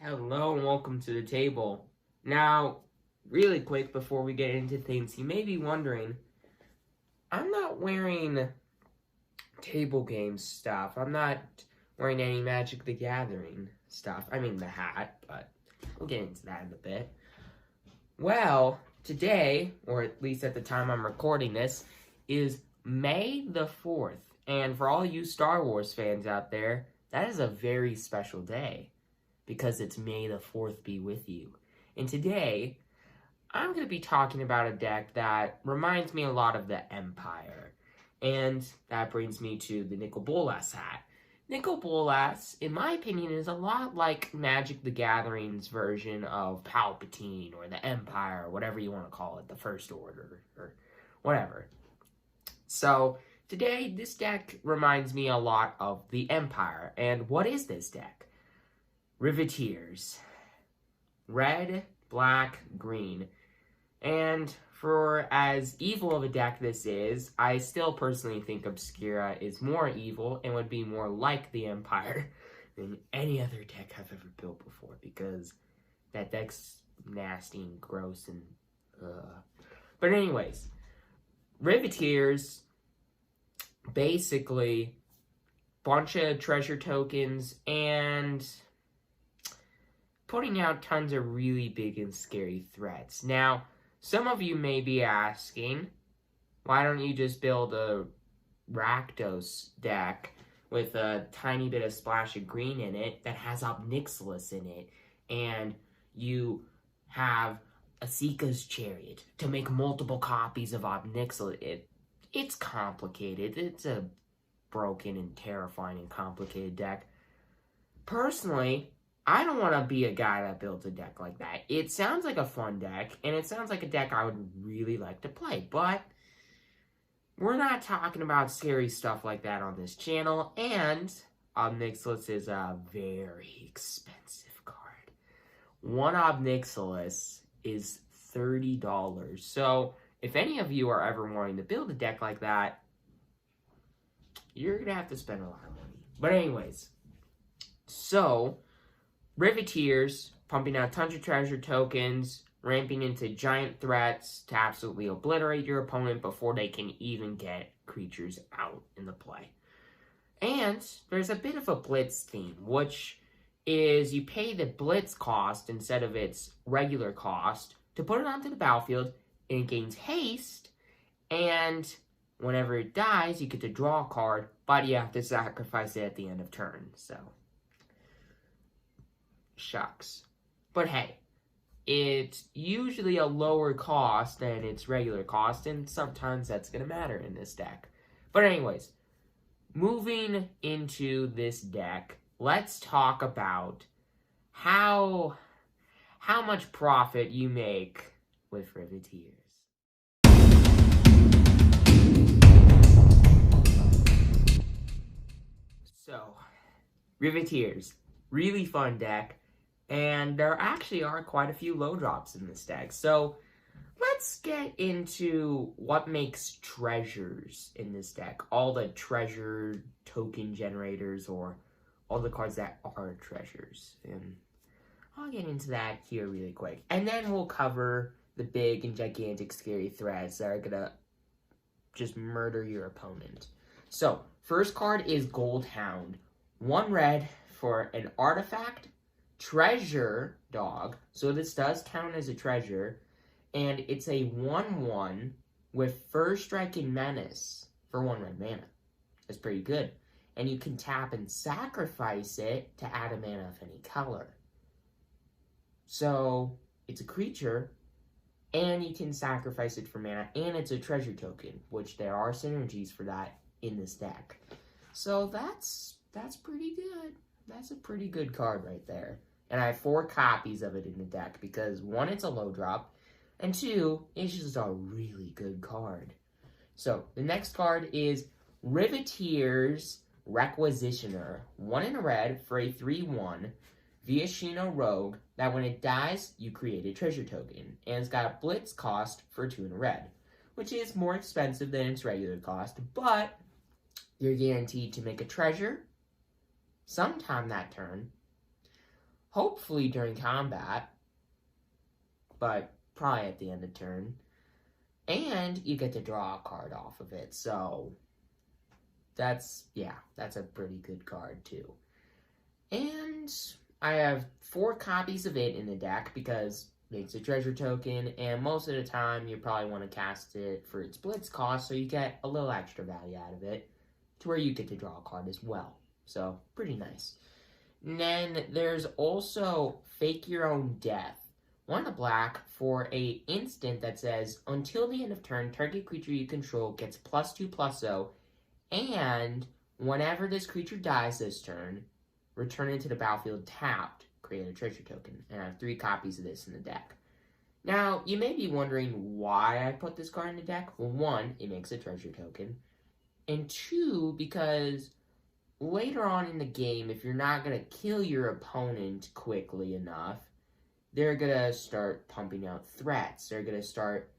Hello and welcome to the table. Now, really quick before we get into things, you may be wondering, I'm not wearing table games stuff. I'm not wearing any Magic the Gathering stuff. I mean the hat, but we'll get into that in a bit. Well, today, or at least at the time I'm recording this, is May the 4th. And for all you Star Wars fans out there, that is a very special day, because it's May the 4th be with you. And today, I'm going to be talking about a deck that reminds me a lot of the Empire. And that brings me to the Nicol Bolas hat. Nicol Bolas, in my opinion, is a lot like Magic the Gathering's version of Palpatine or the Empire, or whatever you want to call it, the First Order, or whatever. So, today, this deck reminds me a lot of the Empire. And what is this deck? Riveteers. Red, black, green. And for as evil of a deck this is, I still personally think Obscura is more evil and would be more like the Empire than any other deck I've ever built before, because that deck's nasty and gross and But anyways, Riveteers, basically, bunch of treasure tokens and putting out tons of really big and scary threats. Now, some of you may be asking, why don't you just build a Rakdos deck with a tiny bit of splash of green in it that has Ob Nixilis in it, and you have a Seeker's Chariot to make multiple copies of Ob Nixilis? It's complicated. It's a broken and terrifying and complicated deck. Personally, I don't want to be a guy that builds a deck like that. It sounds like a fun deck, and it sounds like a deck I would really like to play, but we're not talking about scary stuff like that on this channel, and Ob Nixilis is a very expensive card. One Ob Nixilis is $30, so if any of you are ever wanting to build a deck like that, you're going to have to spend a lot of money. But anyways, so Riveteers, pumping out tons of treasure tokens, ramping into giant threats to absolutely obliterate your opponent before they can even get creatures out in the play. And there's a bit of a blitz theme, which is you pay the blitz cost instead of its regular cost to put it onto the battlefield, and it gains haste, and whenever it dies, you get to draw a card, but you have to sacrifice it at the end of turn, so shucks. But hey, it's usually a lower cost than its regular cost, and sometimes that's going to matter in this deck. But anyways, moving into this deck, let's talk about how much profit you make with Riveteers. So, Riveteers, really fun deck. And there actually are quite a few low drops in this deck. So let's get into what makes treasures in this deck. All the treasure token generators, or all the cards that are treasures. And I'll get into that here really quick. And then we'll cover the big and gigantic scary threats that are going to just murder your opponent. So, first card is Gold Hound. 1 red for an artifact treasure dog, so this does count as a treasure, and it's a 1/1 with First Strike and Menace for 1 red mana. That's pretty good. And you can tap and sacrifice it to add a mana of any color. So it's a creature, and you can sacrifice it for mana, and it's a treasure token, which there are synergies for that in this deck. So that's pretty good. That's a pretty good card right there. And I have 4 copies of it in the deck because 1, it's a low drop, and 2, it's just a really good card. So the next card is Riveteers Requisitioner. 1 in a red for a 3/1 Viashino Rogue that when it dies, you create a treasure token. And it's got a blitz cost for 2 in a red, which is more expensive than its regular cost, but you're guaranteed to make a treasure sometime that turn, hopefully during combat, but probably at the end of turn. And you get to draw a card off of it, so that's a pretty good card too. And I have 4 copies of it in the deck because it makes a treasure token, and most of the time you probably want to cast it for its blitz cost, so you get a little extra value out of it, to where you get to draw a card as well. So, pretty nice. And then there's also Fake Your Own Death. 1 black for a instant that says, until the end of turn, target creature you control gets +2/+0, and whenever this creature dies this turn, return it to the battlefield tapped, create a treasure token. And I have 3 copies of this in the deck. Now, you may be wondering why I put this card in the deck. Well, 1, it makes a treasure token. And 2, because later on in the game, if you're not going to kill your opponent quickly enough, they're going to start pumping out threats. They're going to start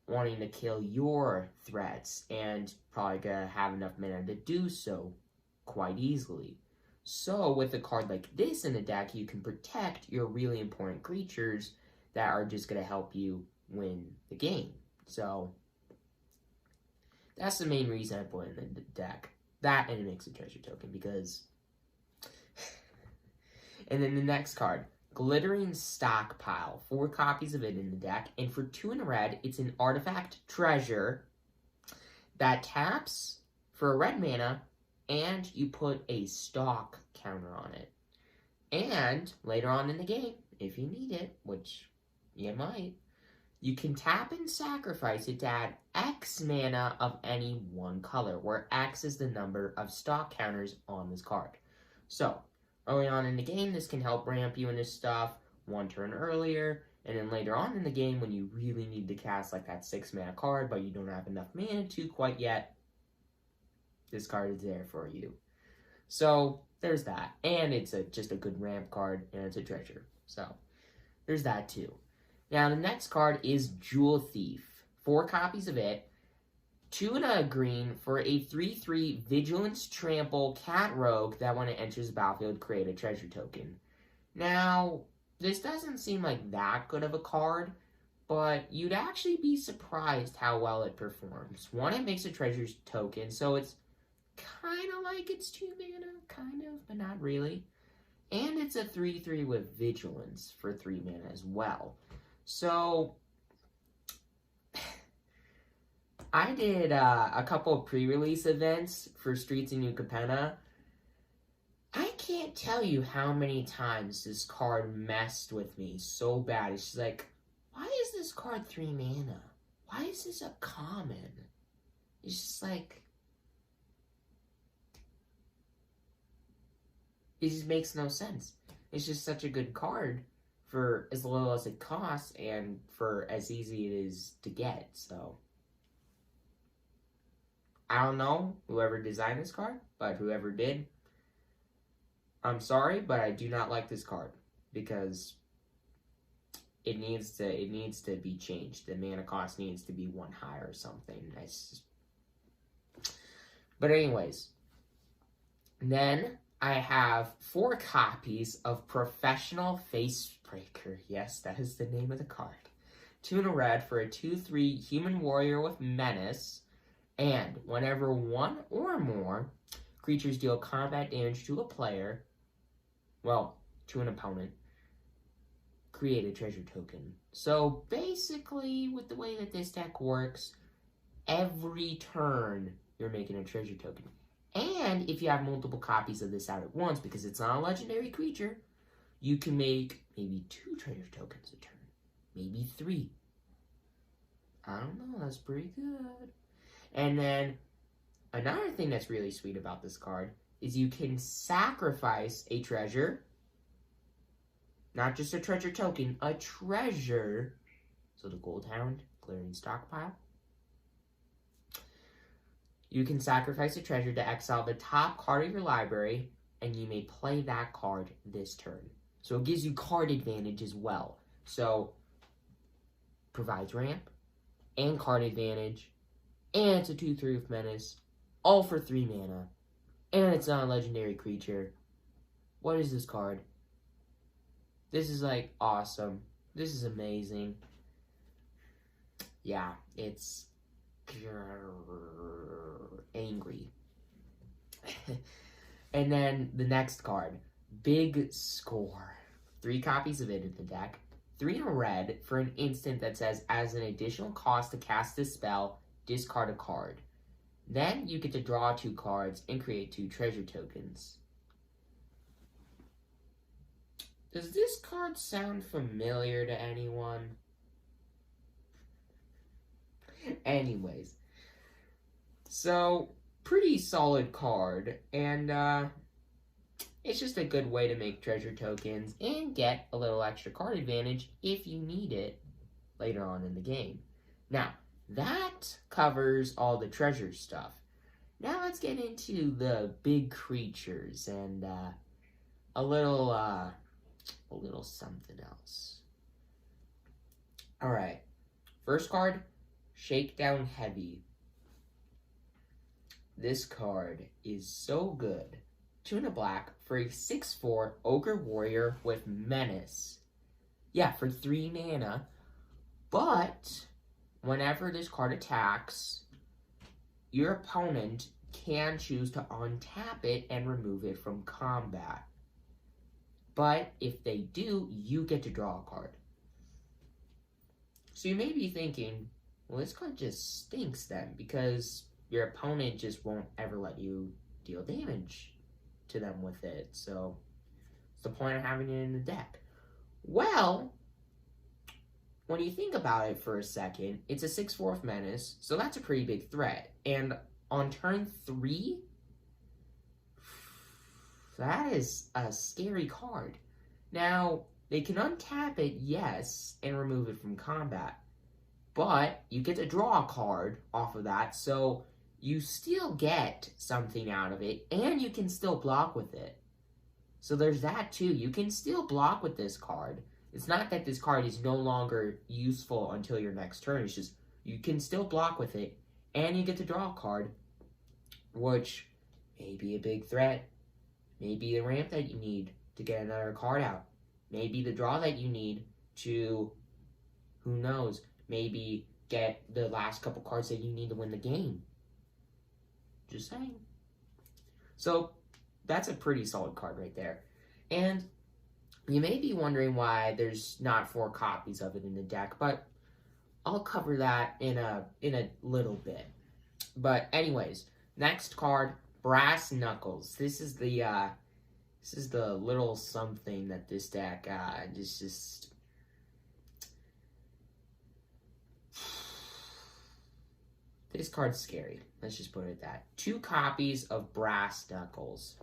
wanting to kill your threats, and probably going to have enough mana to do so quite easily. So, with a card like this in the deck, you can protect your really important creatures that are just going to help you win the game. So, that's the main reason I put it in the deck. That, and it makes a treasure token, because... And then the next card, Glittering Stockpile. 4 copies of it in the deck, and for 2 in a red, it's an artifact treasure that taps for a red mana, and you put a stock counter on it. And later on in the game, if you need it, which you might, you can tap and sacrifice it to add X mana of any one color, where X is the number of stock counters on this card. So, early on in the game, this can help ramp you into stuff 1 turn earlier, and then later on in the game, when you really need to cast like that 6 mana card, but you don't have enough mana to quite yet, this card is there for you. So, there's that. And it's just a good ramp card, and it's a treasure. So, there's that too. Now, the next card is Jewel Thief. 4 copies of it. 2 and a green for a 3/3 Vigilance Trample Cat Rogue that when it enters the battlefield, create a treasure token. Now, this doesn't seem like that good of a card, but you'd actually be surprised how well it performs. 1, it makes a treasure token, so it's kind of like it's 2 mana, kind of, but not really. And it's a 3/3 with Vigilance for 3 mana as well. So, I did a couple of pre-release events for Streets in New Capenna. I can't tell you how many times this card messed with me so bad. It's just like, why is this card 3 mana? Why is this a common? It's just like, it just makes no sense. It's just such a good card for as little as it costs and for as easy it is to get, so. I don't know whoever designed this card, but whoever did, I'm sorry, but I do not like this card because it needs to be changed. The mana cost needs to be 1 higher or something. But anyways, then I have 4 copies of Professional Facebreaker. Yes, that is the name of the card. 2 in a red for a 2/3 Human Warrior with Menace. And whenever 1 or more creatures deal combat damage to a player, well, to an opponent, create a treasure token. So basically, with the way that this deck works, every turn you're making a treasure token. And if you have multiple copies of this out at once, because it's not a legendary creature, you can make maybe 2 treasure tokens a turn. Maybe 3. I don't know, that's pretty good. And then, another thing that's really sweet about this card is you can sacrifice a treasure. Not just a treasure token, a treasure. So the Gold Hound, Glittering Stockpile. You can sacrifice a treasure to exile the top card of your library, and you may play that card this turn. So it gives you card advantage as well. So, provides ramp, and card advantage, and it's a 2/3 with Menace, all for 3 mana, and it's not a legendary creature. What is this card? This is like awesome. This is amazing. Yeah, it's angry. And then the next card, Big Score. 3 copies of it in the deck. 3 in a red for an instant that says, as an additional cost to cast this spell, discard a card. Then you get to draw 2 cards and create 2 treasure tokens. Does this card sound familiar to anyone? Anyways, so pretty solid card, and it's just a good way to make treasure tokens and get a little extra card advantage if you need it later on in the game. Now, that covers all the treasure stuff. Now let's get into the big creatures and a little something else. All right, first card, Shakedown Heavy. This card is so good. 2 and a black for a 6/4 Ogre Warrior with Menace. Yeah, for 3 mana. But whenever this card attacks, your opponent can choose to untap it and remove it from combat. But if they do, you get to draw a card. So you may be thinking, well, this card just stinks then, because your opponent just won't ever let you deal damage to them with it. So what's the point of having it in the deck? Well, when you think about it for a second, it's a 6/4 Menace, so that's a pretty big threat. And on turn 3, that is a scary card. Now, they can untap it, yes, and remove it from combat. But you get to draw a card off of that, so you still get something out of it, and you can still block with it. So there's that too. You can still block with this card. It's not that this card is no longer useful until your next turn. It's just you can still block with it, and you get to draw a card, which may be a big threat. Maybe the ramp that you need to get another card out. Maybe the draw that you need to, who knows, maybe get the last couple cards that you need to win the game. Just saying. So that's a pretty solid card right there. And you may be wondering why there's not 4 copies of it in the deck, but I'll cover that in a little bit. But anyways, next card, Brass Knuckles. This is the little something that this deck just this card's scary. Let's just put it at that. 2 copies of Brass Knuckles.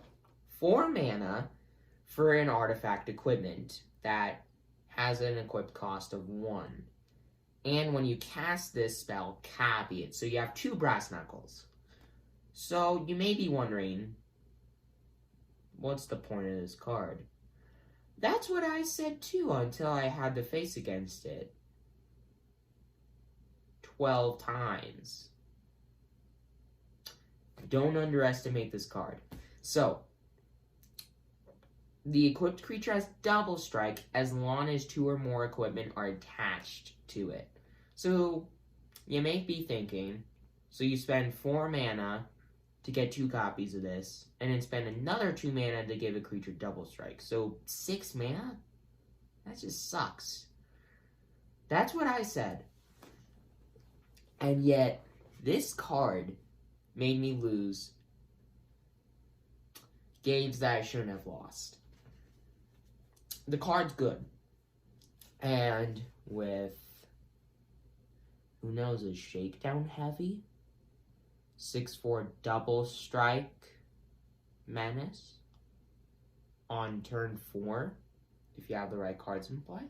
4 mana for an artifact equipment that has an equipped cost of 1. And when you cast this spell, copy it. So you have 2 Brass Knuckles. So you may be wondering, what's the point of this card? That's what I said too until I had to face against it 12 times. Don't underestimate this card. So, the equipped creature has double strike as long as 2 or more equipment are attached to it. So, you may be thinking, so you spend 4 mana to get 2 copies of this, and then spend another 2 mana to give a creature double strike. So 6 mana? That just sucks. That's what I said. And yet, this card made me lose games that I shouldn't have lost. The card's good. And with, who knows, a Shakedown Heavy? 6/4 double strike Menace on turn 4 if you have the right cards in play.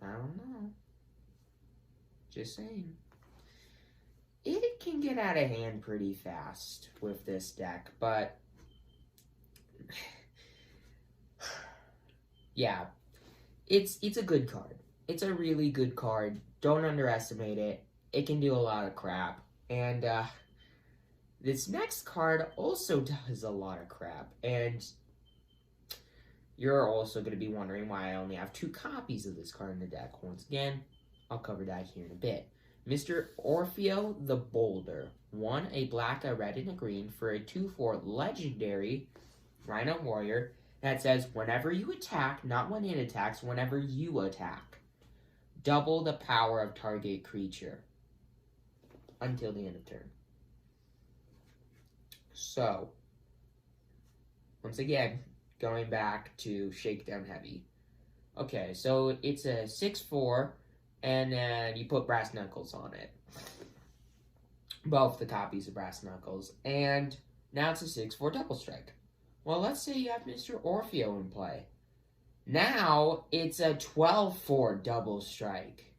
I don't know. Just saying. It can get out of hand pretty fast with this deck, but yeah, it's a good card. It's a really good card. Don't underestimate it. It can do a lot of crap. And this next card also does a lot of crap. And You're also going to be wondering why I only have 2 copies of this card in the deck. Once again, I'll cover that here in a bit. Mr. Orfeo the Boulder. 1, a black, a red, and a green for a 2/4 legendary Rhino Warrior that says whenever you attack, not when it attacks, whenever you attack. Double the power of target creature until the end of turn. So, once again, going back to Shakedown Heavy. Okay, so it's a 6/4, and then you put Brass Knuckles on it. Both the copies of Brass Knuckles. And now it's a 6/4 double strike. Well, let's say you have Mr. Orfeo in play. Now it's a 12/4 double strike.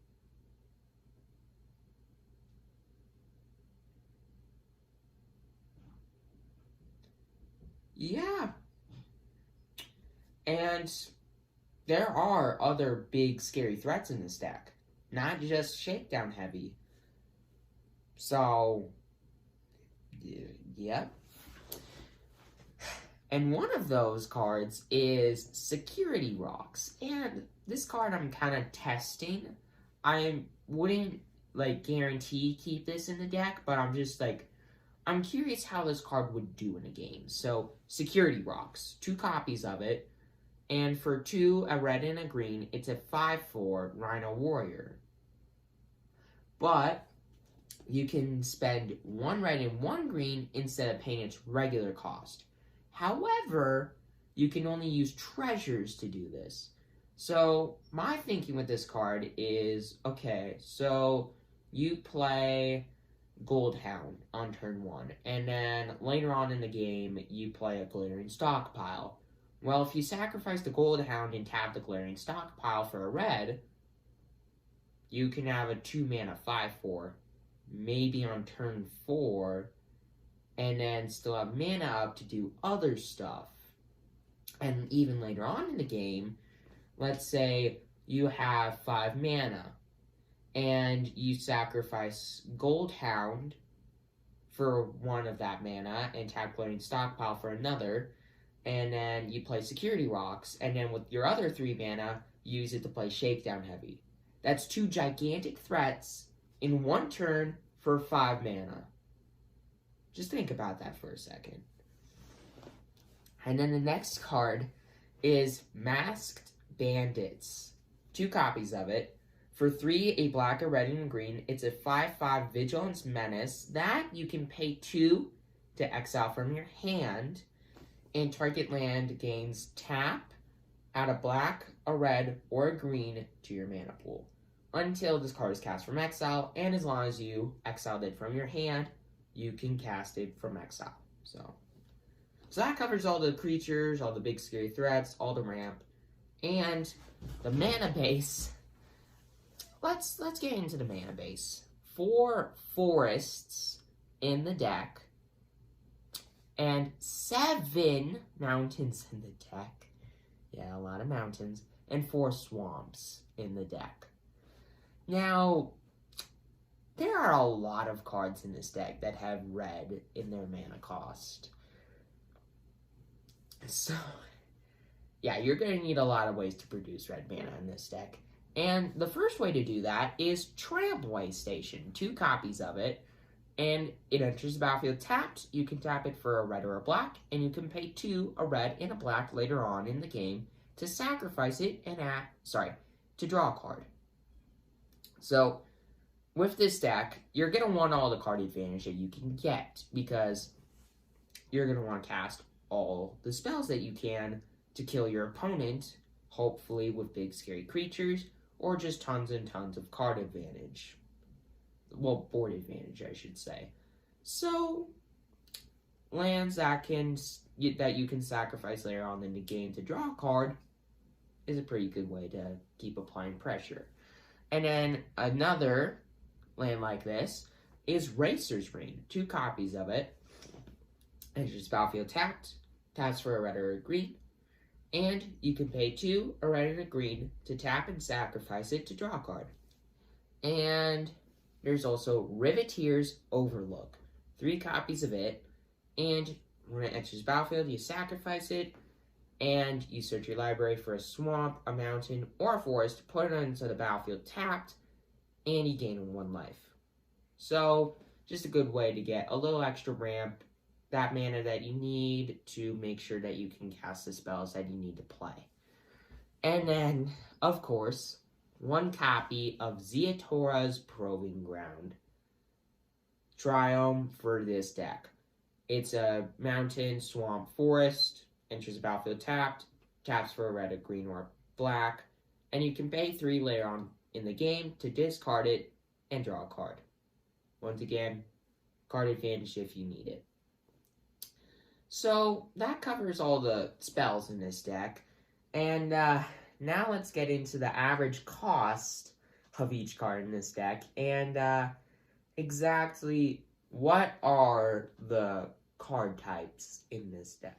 Yeah. And there are other big scary threats in this deck. Not just Shakedown Heavy. So, yeah. And one of those cards is Security Rocks. And this card I'm kind of testing. I wouldn't, guarantee keep this in the deck, but I'm just, I'm curious how this card would do in a game. So, Security Rocks. 2 copies of it. And for 2, a red and a green, it's a 5/4 Rhino Warrior. But you can spend 1 red and 1 green instead of paying its regular cost. However, you can only use treasures to do this. So, my thinking with this card is, okay, so you play Goldhound on turn 1, and then later on in the game, you play a Glittering Stockpile. Well, if you sacrifice the Goldhound and tap the Glittering Stockpile for a red, you can have a 2-mana 5/4, maybe on turn 4, and then still have mana up to do other stuff. And even later on in the game, let's say you have 5 mana, and you sacrifice Goldhound for 1 of that mana, and tap Glittering Stockpile for another, and then you play Security Rocks, and then with your other 3 mana, you use it to play Shakedown Heavy. That's 2 gigantic threats in 1 turn for 5 mana. Just think about that for a second. And then the next card is Masked Bandits. 2 copies of it. For 3, a black, a red, and a green, it's a 5/5 Vigilance Menace that you can pay 2 to exile from your hand, and target land gains tap, add a black, a red, or a green to your mana pool until this card is cast from exile, and as long as you exiled it from your hand, you can cast it from exile. So that covers all the creatures, all the big scary threats, all the ramp, and the mana base. Let's get into the mana base. 4 forests in the deck, and 7 mountains in the deck. Yeah, a lot of mountains. And 4 swamps in the deck. Now, there are a lot of cards in this deck that have red in their mana cost. So, yeah, you're going to need a lot of ways to produce red mana in this deck. And the first way to do that is Tramway Station. 2 copies of it. And it enters the battlefield tapped. You can tap it for a red or a black, and you can pay 2, a red and a black later on in the game to sacrifice it and to draw a card. So, with this deck, you're going to want all the card advantage that you can get, because you're going to want to cast all the spells that you can to kill your opponent, hopefully with big scary creatures, or just tons and tons of card advantage. Well, board advantage, I should say. So, lands that you can sacrifice later on in the game to draw a card is a pretty good way to keep applying pressure. And then another land like this is Racer's Ring. 2 copies of it. Enters battlefield tapped. Taps for a red or a green. And you can pay 2, a red and a green, to tap and sacrifice it to draw a card. And there's also Riveteers Overlook. 3 copies of it. And when it enters battlefield, you sacrifice it. and you search your library for a swamp, a mountain, or a forest, put it into the battlefield tapped, and you gain 1 life. So, just a good way to get a little extra ramp, that mana that you need to make sure that you can cast the spells that you need to play. And then, of course, 1 copy of Riveteers Proving Ground. Triome for this deck. It's a mountain, swamp, forest, enters the battlefield tapped, taps for a red, a green, or black, and you can pay 3 later on in the game to discard it and draw a card. Once again, card advantage if you need it. So that covers all the spells in this deck, and now let's get into the average cost of each card in this deck, and exactly what are the card types in this deck.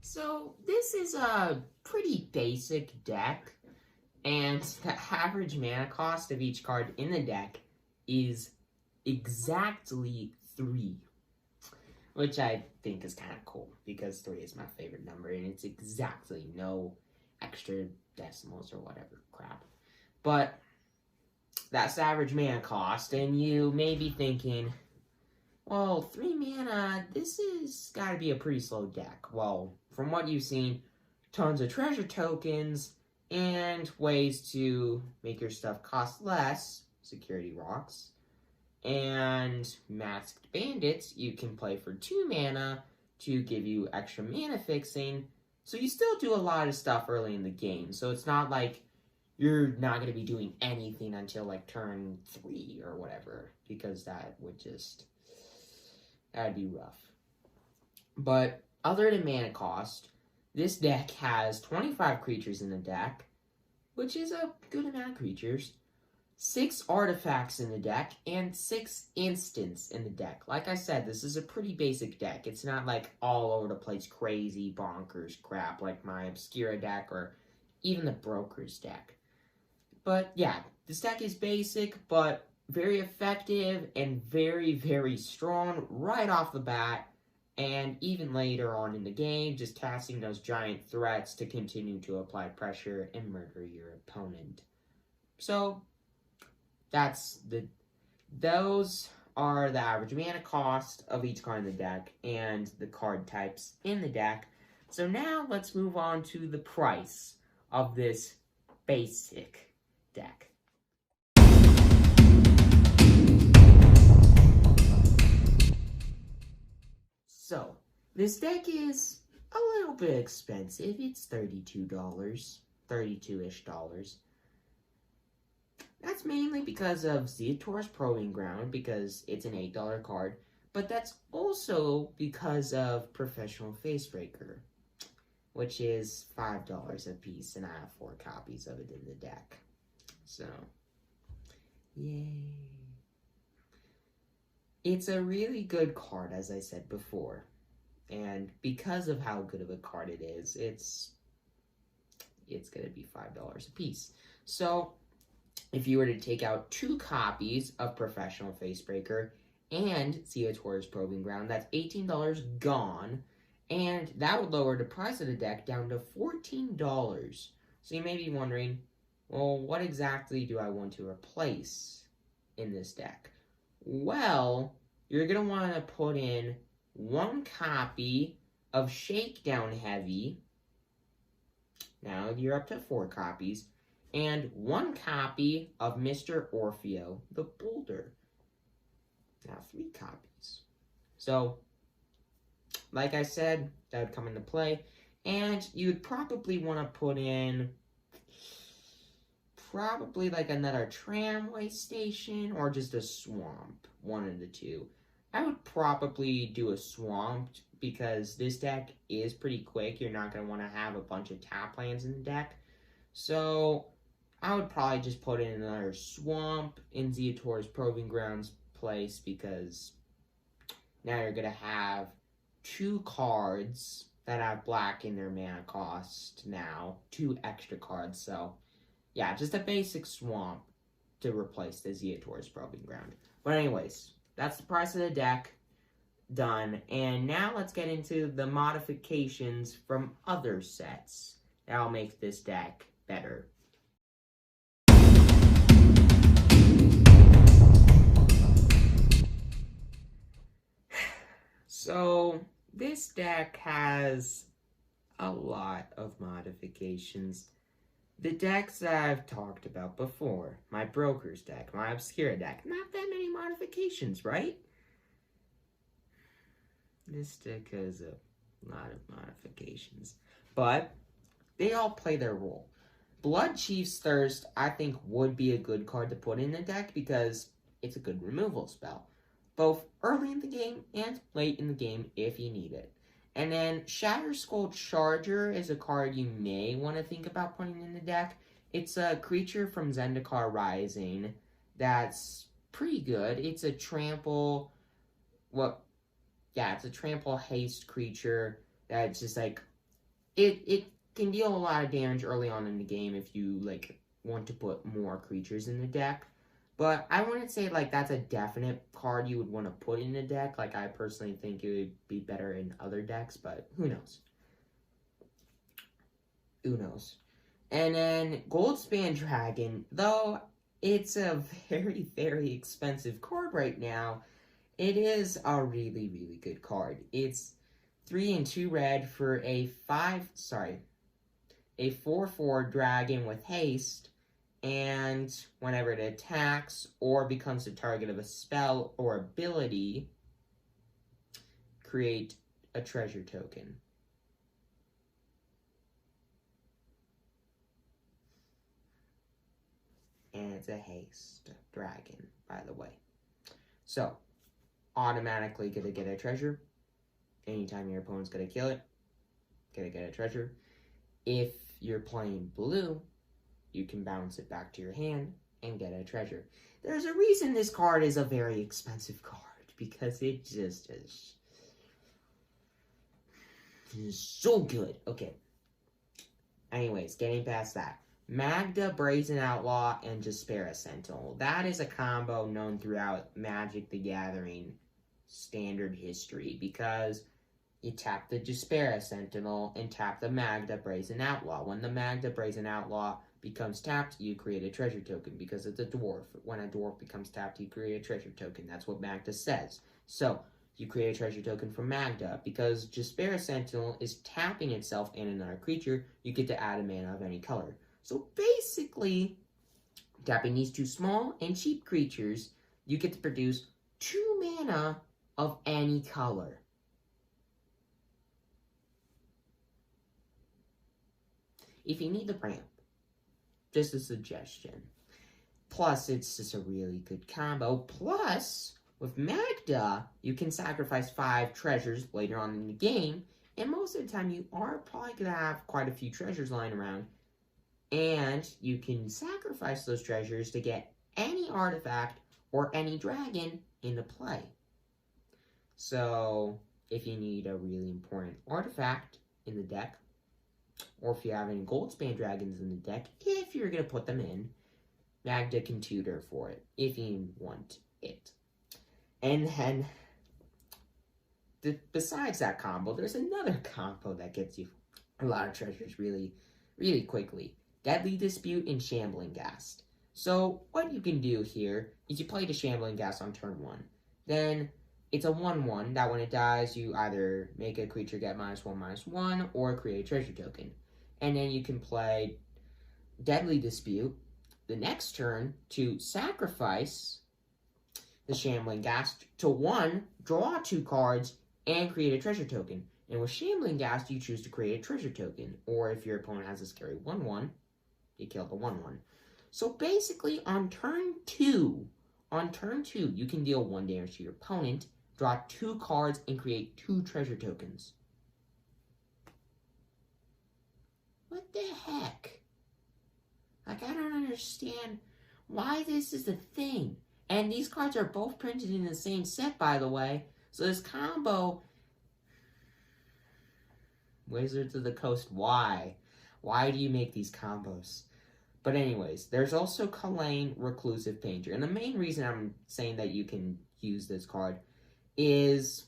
So this is a pretty basic deck, and the average mana cost of each card in the deck is exactly 3, which I think is kind of cool, because 3 is my favorite number, and it's exactly no extra decimals or whatever crap. But that's the average mana cost, and you may be thinking, well, 3 mana, this is gotta be a pretty slow deck. Well, from what you've seen, tons of treasure tokens and ways to make your stuff cost less, security rocks, and masked bandits you can play for 2 mana to give you extra mana fixing. So you still do a lot of stuff early in the game. So it's not like you're not going to be doing anything until like turn 3 or whatever, because that would that'd be rough. But other than mana cost, this deck has 25 creatures in the deck, which is a good amount of creatures, 6 artifacts in the deck, and 6 instants in the deck. Like I said, this is a pretty basic deck. It's not like all over the place crazy bonkers crap like my Obscura deck or even the Broker's deck. But yeah, this deck is basic, but very effective and very, very strong right off the bat. And even later on in the game, just casting those giant threats to continue to apply pressure and murder your opponent. So those are the average mana cost of each card in the deck and the card types in the deck. So now let's move on to the price of this basic deck. So, this deck is a little bit expensive. It's $32, $32-ish. That's mainly because of Riveteers Proving Ground, because it's an $8 card, but that's also because of Professional Facebreaker, which is $5 a piece, and I have 4 copies of it in the deck. So, yay. It's a really good card, as I said before, and because of how good of a card it is, it's going to be $5 a piece. So, if you were to take out 2 copies of Professional Facebreaker and Riveteers Proving Ground, that's $18 gone, and that would lower the price of the deck down to $14. So you may be wondering, well, what exactly do I want to replace in this deck? Well, you're going to want to put in 1 copy of Shakedown Heavy. Now you're up to 4 copies. And 1 copy of Mr. Orfeo the Boulder. Now 3 copies. So, like I said, that would come into play. And you'd probably want to put in probably like another tramway station or just a swamp. One of the 2. I would probably do a swamp because this deck is pretty quick. You're not going to want to have a bunch of tap lands in the deck. So I would probably just put in another swamp in Riveteers Proving Ground's place, because now you're going to have 2 cards that have black in their mana cost now. 2 extra cards. So, yeah, just a basic swamp to replace the Riveteers Proving Ground. But anyways, that's the price of the deck. done. And now let's get into the modifications from other sets that'll make this deck better. So, this deck has a lot of modifications. The decks that I've talked about before, my Broker's deck, my Obscura deck, not that many modifications, right? This deck has a lot of modifications, but they all play their role. Blood Chief's Thirst, I think, would be a good card to put in the deck because it's a good removal spell, both early in the game and late in the game if you need it. And then Shatter Skull Charger is a card you may want to think about putting in the deck. It's a creature from Zendikar Rising that's pretty good. It's a trample, it's a trample haste creature that's just like, it can deal a lot of damage early on in the game if you like want to put more creatures in the deck. But I wouldn't say like that's a definite card you would want to put in the deck. Like I personally think it would be better in other decks, but who knows? Who knows? And then Goldspan Dragon, though it's a very, very expensive card right now, it is a really, really good card. It's 3 and 2 red for a 4/4 dragon with haste, and whenever it attacks or becomes the target of a spell or ability, create a treasure token. And it's a haste dragon, by the way. So, automatically gonna get a treasure. Anytime your opponent's gonna kill it, gonna get a treasure. If you're playing blue, you can bounce it back to your hand and get a treasure. There's a reason this card is a very expensive card, because it just is so good. Okay. Anyways, getting past that. Magda, Brazen Outlaw, and Jaspera Sentinel. That is a combo known throughout Magic the Gathering standard history, because you tap the Jaspera Sentinel and tap the Magda Brazen Outlaw. When the Magda Brazen Outlaw becomes tapped, you create a treasure token because it's a dwarf. When a dwarf becomes tapped, you create a treasure token. That's what Magda says. So, you create a treasure token from Magda. Because Jaspera Sentinel is tapping itself and another creature, you get to add a mana of any color. So basically, tapping these two small and cheap creatures, you get to produce 2 mana of any color. If you need the ramp, just a suggestion. Plus, it's just a really good combo. Plus, with Magda, you can sacrifice 5 treasures later on in the game, and most of the time you are probably going to have quite a few treasures lying around, and you can sacrifice those treasures to get any artifact or any dragon into play. So, if you need a really important artifact in the deck, or if you have any Goldspan Dragons in the deck, if you're going to put them in, Magda can tutor for it, if you want it. And then, besides that combo, there's another combo that gets you a lot of treasures really, really quickly. Deadly Dispute and Shambling Ghast. So, what you can do here is you play the Shambling Ghast on turn 1. Then, it's a 1/1 that when it dies, you either make a creature get -1/-1, or create a treasure token. And then you can play Deadly Dispute the next turn to sacrifice the Shambling Ghast to 1, draw 2 cards, and create a treasure token. And with Shambling Ghast, you choose to create a treasure token. Or if your opponent has a scary 1/1, you kill the 1/1. So basically, on turn 2, you can deal 1 damage to your opponent, draw 2 cards, and create 2 treasure tokens. What the heck? Like, I don't understand why this is a thing. And these cards are both printed in the same set, by the way. So this combo... Wizards of the Coast, why? Why do you make these combos? But anyways, there's also Kalain, Reclusive Painter. And the main reason I'm saying that you can use this card is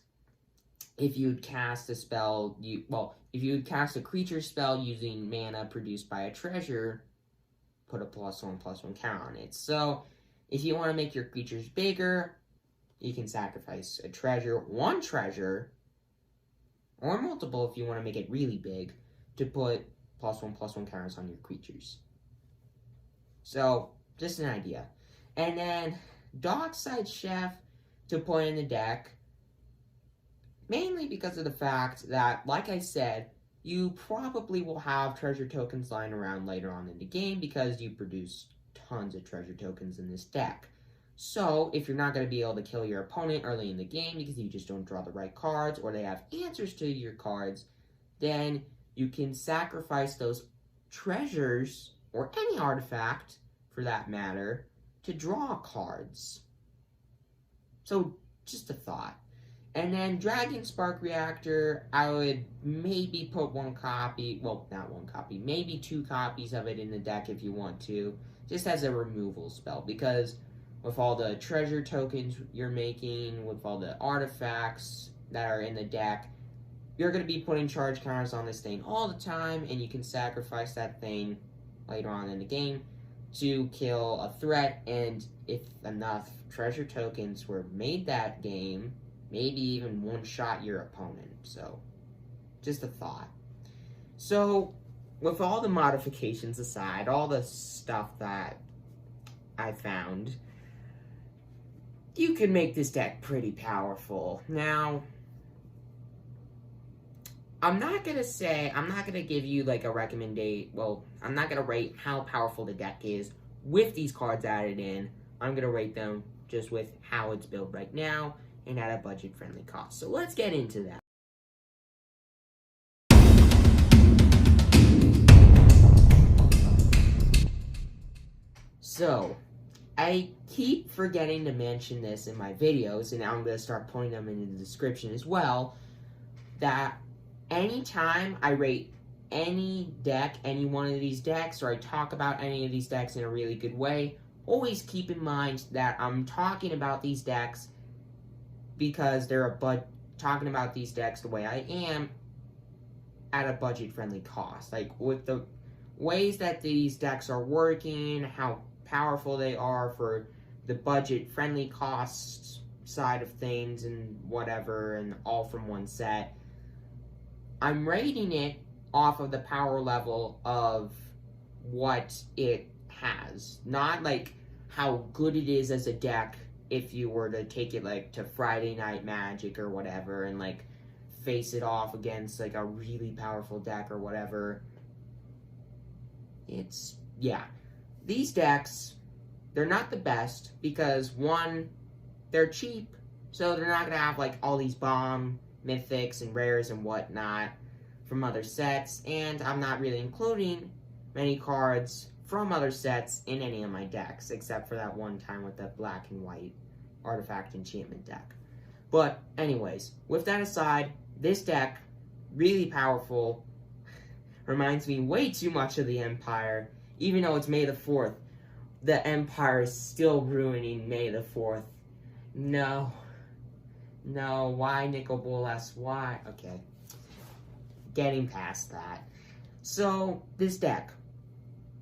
if you'd cast a spell, if you would cast a creature spell using mana produced by a treasure, put a +1/+1 counter on it. So, if you want to make your creatures bigger, you can sacrifice a treasure, one treasure, or multiple if you want to make it really big, to put +1/+1 counters on your creatures. So, just an idea. And then, Dockside Chef to put in the deck, mainly because of the fact that, like I said, you probably will have treasure tokens lying around later on in the game because you produce tons of treasure tokens in this deck. So, if you're not going to be able to kill your opponent early in the game because you just don't draw the right cards or they have answers to your cards, then you can sacrifice those treasures, or any artifact for that matter, to draw cards. So, just a thought. And then Dragon Spark Reactor, I would maybe put one copy, well, not one copy, maybe 2 copies of it in the deck if you want to, just as a removal spell, because with all the treasure tokens you're making, with all the artifacts that are in the deck, you're going to be putting charge counters on this thing all the time, and you can sacrifice that thing later on in the game to kill a threat, and if enough treasure tokens were made that game, maybe even one-shot your opponent. So, just a thought. So, with all the modifications aside, all the stuff that I found, you can make this deck pretty powerful. Now, I'm not going to give you like a recommendation, I'm not going to rate how powerful the deck is with these cards added in. I'm going to rate them just with how it's built right now and at a budget-friendly cost. So let's get into that. So, I keep forgetting to mention this in my videos, and now I'm going to start putting them in the description as well, that anytime I rate any deck, any one of these decks, or I talk about any of these decks in a really good way, always keep in mind that I'm talking about these decks because talking about these decks the way I am at a budget-friendly cost. Like, with the ways that these decks are working, how powerful they are for the budget-friendly cost side of things and whatever, and all from one set, I'm rating it off of the power level of what it has. Not like how good it is as a deck if you were to take it like to Friday Night Magic or whatever and like face it off against like a really powerful deck or whatever. These decks, they're not the best because, one, they're cheap, so they're not going to have like all these bomb mythics and rares and whatnot from other sets, and I'm not really including many cards from other sets in any of my decks, except for that one time with the black and white artifact enchantment deck. But anyways, with that aside, this deck, really powerful, reminds me way too much of the Empire. Even though it's May the 4th, the Empire is still ruining May the 4th. No, why Nicol Bolas? Why? Okay, getting past that. So, this deck,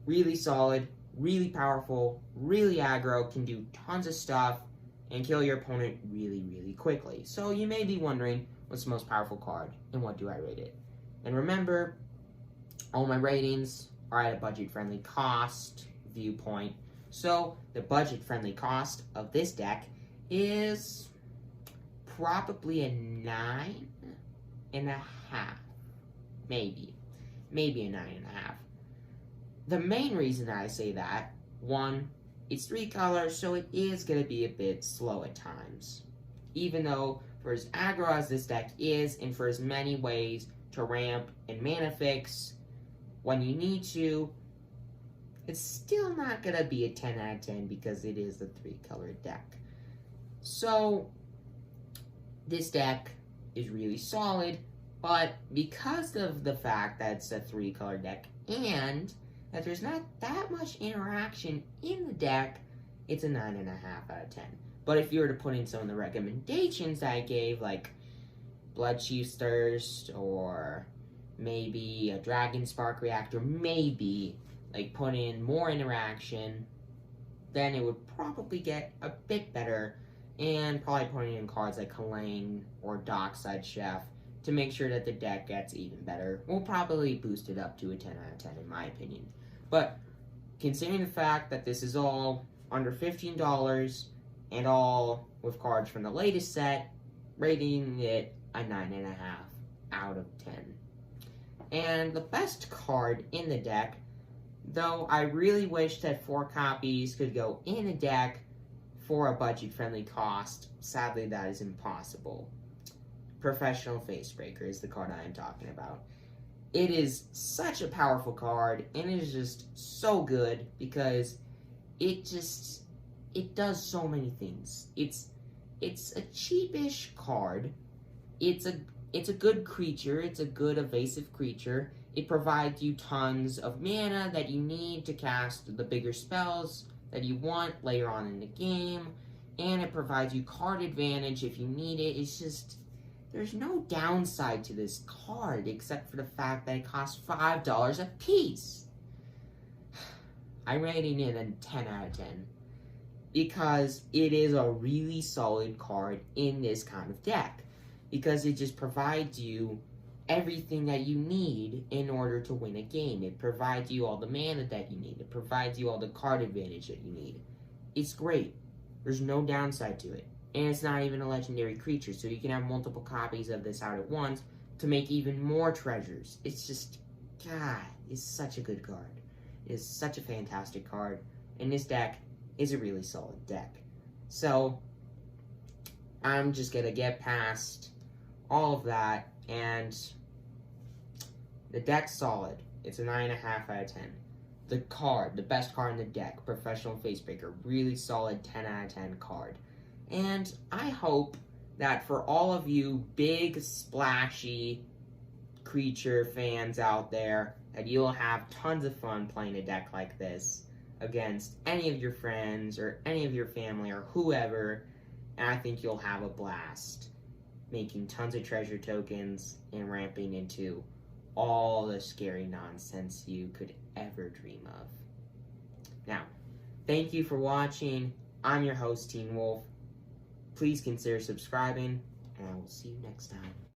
really solid, really powerful, really aggro, can do tons of stuff, and kill your opponent really, really quickly. So you may be wondering, what's the most powerful card, and what do I rate it? And remember, all my ratings are at a budget-friendly cost viewpoint. So the budget-friendly cost of this deck is probably a 9.5. Maybe a 9.5. The main reason I say that, one, it's 3 colors, so it is going to be a bit slow at times. Even though, for as aggro as this deck is, and for as many ways to ramp and mana fix when you need to, it's still not going to be a 10 out of 10 because it is a 3-color deck. So, this deck is really solid, but because of the fact that it's a 3-color deck and that there's not that much interaction in the deck, it's a 9.5 out of 10. But if you were to put in some of the recommendations that I gave, like Blood Chief's Thirst, or maybe a Dragon Spark Reactor, maybe, like, put in more interaction, then it would probably get a bit better, and probably putting in cards like Kalang or Dockside Chef to make sure that the deck gets even better will probably boost it up to a 10 out of 10 in my opinion. But considering the fact that this is all under $15 and all with cards from the latest set, rating it a 9.5 out of 10. And the best card in the deck, though I really wish that 4 copies could go in a deck for a budget-friendly cost, sadly that is impossible. Professional Facebreaker is the card I am talking about. It is such a powerful card, and it is just so good because it does so many things. It's a cheapish card. It's a good creature. It's a good evasive creature. It provides you tons of mana that you need to cast the bigger spells that you want later on in the game, and it provides you card advantage if you need it. It's just, there's no downside to this card except for the fact that it costs $5 a piece. I'm rating it a 10 out of 10 because it is a really solid card in this kind of deck, because it just provides you everything that you need in order to win a game. It provides you all the mana that you need. It provides you all the card advantage that you need. It's great. There's no downside to it. And it's not even a legendary creature, so you can have multiple copies of this out at once to make even more treasures. It's just, God, it's such a good card. It is such a fantastic card. And this deck is a really solid deck. So, I'm just going to get past all of that, and the deck's solid. It's a 9.5 out of 10. The card, the best card in the deck, Professional Facebreaker, really solid 10 out of 10 card. And I hope that for all of you big, splashy creature fans out there, that you'll have tons of fun playing a deck like this against any of your friends or any of your family or whoever, and I think you'll have a blast making tons of treasure tokens and ramping into all the scary nonsense you could ever dream of. Now, thank you for watching. I'm your host, Teen Wolf. Please consider subscribing, and I will see you next time.